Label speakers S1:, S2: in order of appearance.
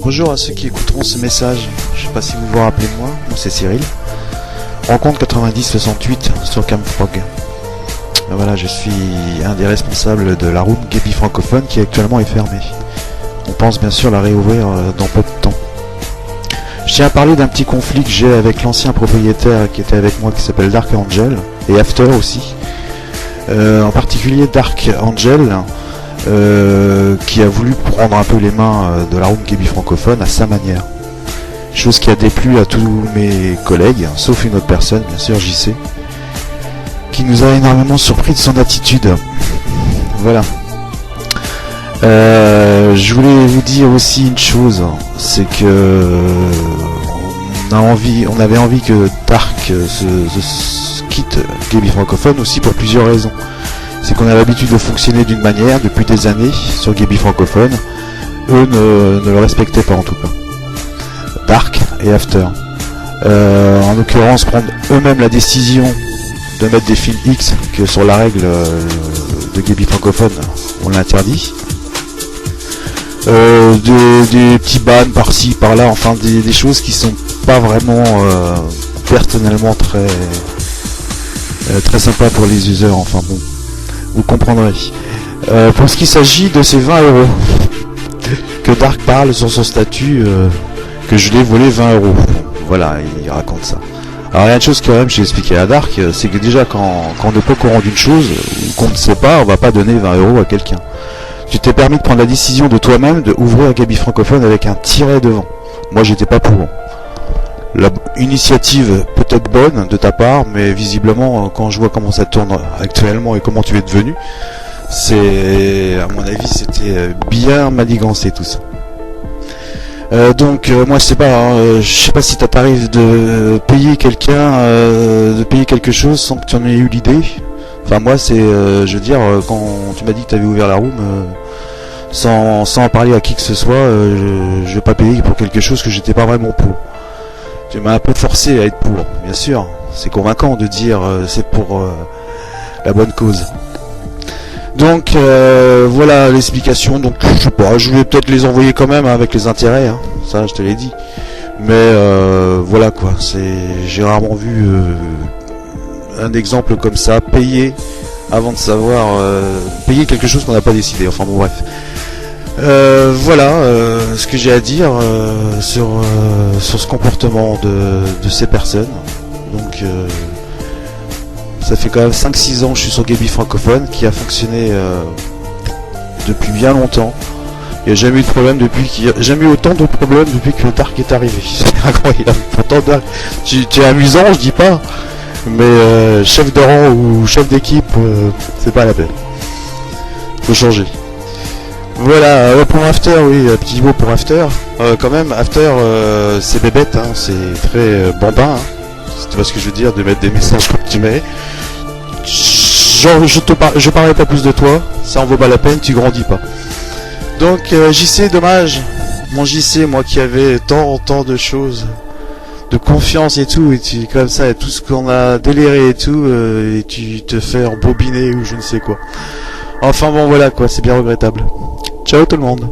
S1: Bonjour à ceux qui écouteront ce message. Je sais pas si vous vous rappelez de moi. Moi c'est Cyril. Rencontre 9068 sur Camprog. Voilà, je suis un des responsables de la room Gaby francophone qui actuellement est fermée. On pense bien sûr la réouvrir dans peu de temps. Je tiens à parler d'un petit conflit que j'ai avec l'ancien propriétaire qui était avec moi, qui s'appelle Dark Angel, et After aussi. En particulier Dark Angel, qui a voulu prendre un peu les mains de la room Gaby francophone à sa manière. Chose qui a déplu à tous mes collègues, sauf une autre personne, bien sûr, JC, qui nous a énormément surpris de son attitude. Voilà. Je voulais vous dire aussi une chose, c'est que on avait envie que Dark se quitte Gaby francophone aussi pour plusieurs raisons. C'est qu'on a l'habitude de fonctionner d'une manière depuis des années sur Gaby francophone. Eux ne le respectaient pas en tout cas. Dark et After. En l'occurrence, prendre eux-mêmes la décision de mettre des films X que sur la règle de Gaby francophone, on l'interdit. Des petits bans par-ci, par-là, enfin des choses qui sont pas vraiment personnellement très sympa pour les users, enfin bon, vous comprendrez. Pour ce qui s'agit de ces 20 euros que Dark parle sur son statut, que je l'ai volé 20 euros. Voilà, il raconte ça. Alors il y a une chose quand même, j'ai expliqué à Dark, c'est que déjà quand on n'est pas au courant d'une chose, ou qu'on ne sait pas, on va pas donner 20 euros à quelqu'un. Tu t'es permis de prendre la décision de toi-même de ouvrir Gaby francophone avec un tiret devant. Moi j'étais pas pour. L'initiative peut-être bonne de ta part, mais visiblement quand je vois comment ça tourne actuellement et comment tu es devenu, c'est, à mon avis, c'était bien manigancé tout ça. Donc moi je sais pas, je sais pas si ça t'arrive de payer quelqu'un, de payer quelque chose sans que tu en aies eu l'idée. Enfin moi c'est, je veux dire, quand tu m'as dit que tu avais ouvert la room, sans en parler à qui que ce soit, je vais pas payer pour quelque chose que j'étais pas vraiment pour. Tu m'as un peu forcé à être pour, bien sûr. C'est convaincant de dire c'est pour la bonne cause. Donc voilà l'explication. Donc je sais pas, je vais peut-être les envoyer quand même avec les intérêts, hein. Ça je te l'ai dit. Mais voilà quoi, j'ai rarement vu un exemple comme ça, payer avant de savoir, payer quelque chose qu'on n'a pas décidé. Enfin bon bref. Voilà ce que j'ai à dire sur ce comportement de ces personnes. Donc ça fait quand même 5-6 ans que je suis sur Gaby francophone, qui a fonctionné depuis bien longtemps. Il n'y a jamais eu de problème jamais eu autant de problèmes depuis que Dark est arrivé. C'est incroyable. Pourtant Dark, tu es amusant, je dis pas, mais chef de rang ou chef d'équipe, c'est pas la peine. Faut changer. Voilà, pour After, oui, petit mot pour After. Quand même, After, c'est bébête, hein, c'est très bambin. Hein. Tu vois ce que je veux dire, de mettre des messages comme tu mets. Genre, je parlerai pas plus de toi, ça en vaut pas la peine, tu grandis pas. Donc, JC, dommage. Mon JC, moi qui avais tant de choses, de confiance et tout, et tu, comme ça, et tout ce qu'on a déliré et tout, et tu te fais embobiner ou je ne sais quoi. Enfin bon, voilà quoi, c'est bien regrettable. Ciao tout le monde.